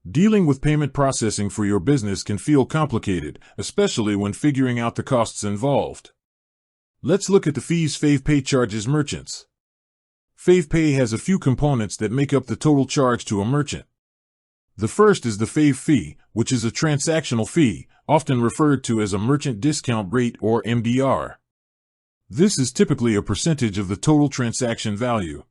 Dealing with payment processing for your business can feel complicated, especially when figuring out the costs involved. Let's look at the fees FavePay charges merchants. FavePay has a few components that make up the total charge to a merchant. The first is the Fave fee, which is a transactional fee, often referred to as a merchant discount rate or MDR. This is typically a percentage of the total transaction value.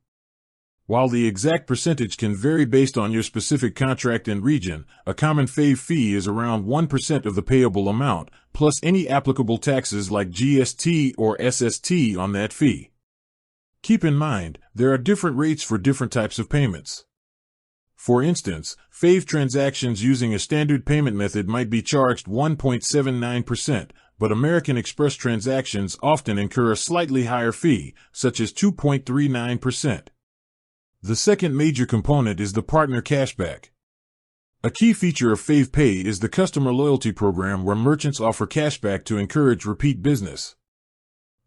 While the exact percentage can vary based on your specific contract and region, a common Fave fee is around 1% of the payable amount, plus any applicable taxes like GST or SST on that fee. Keep in mind, there are different rates for different types of payments. For instance, Fave transactions using a standard payment method might be charged 1.79%, but American Express transactions often incur a slightly higher fee, such as 2.39%. The second major component is the partner cashback. A key feature of FavePay is the customer loyalty program where merchants offer cashback to encourage repeat business.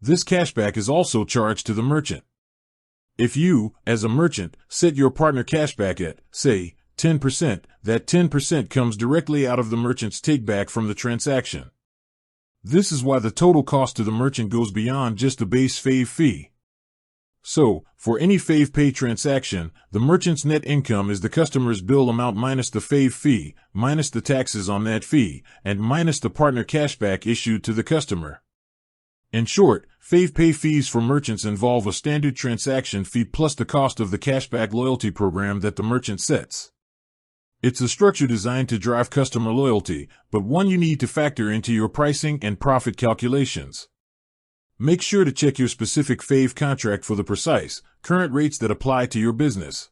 This cashback is also charged to the merchant. If you, as a merchant, set your partner cashback at, say, 10%, that 10% comes directly out of the merchant's takeback from the transaction. This is why the total cost to the merchant goes beyond just the base Fave fee. So, for any FavePay transaction, the merchant's net income is the customer's bill amount minus the Fave fee, minus the taxes on that fee, and minus the partner cashback issued to the customer. In short, FavePay fees for merchants involve a standard transaction fee plus the cost of the cashback loyalty program that the merchant sets. It's a structure designed to drive customer loyalty, but one you need to factor into your pricing and profit calculations. Make sure to check your specific Fave contract for the precise, current rates that apply to your business.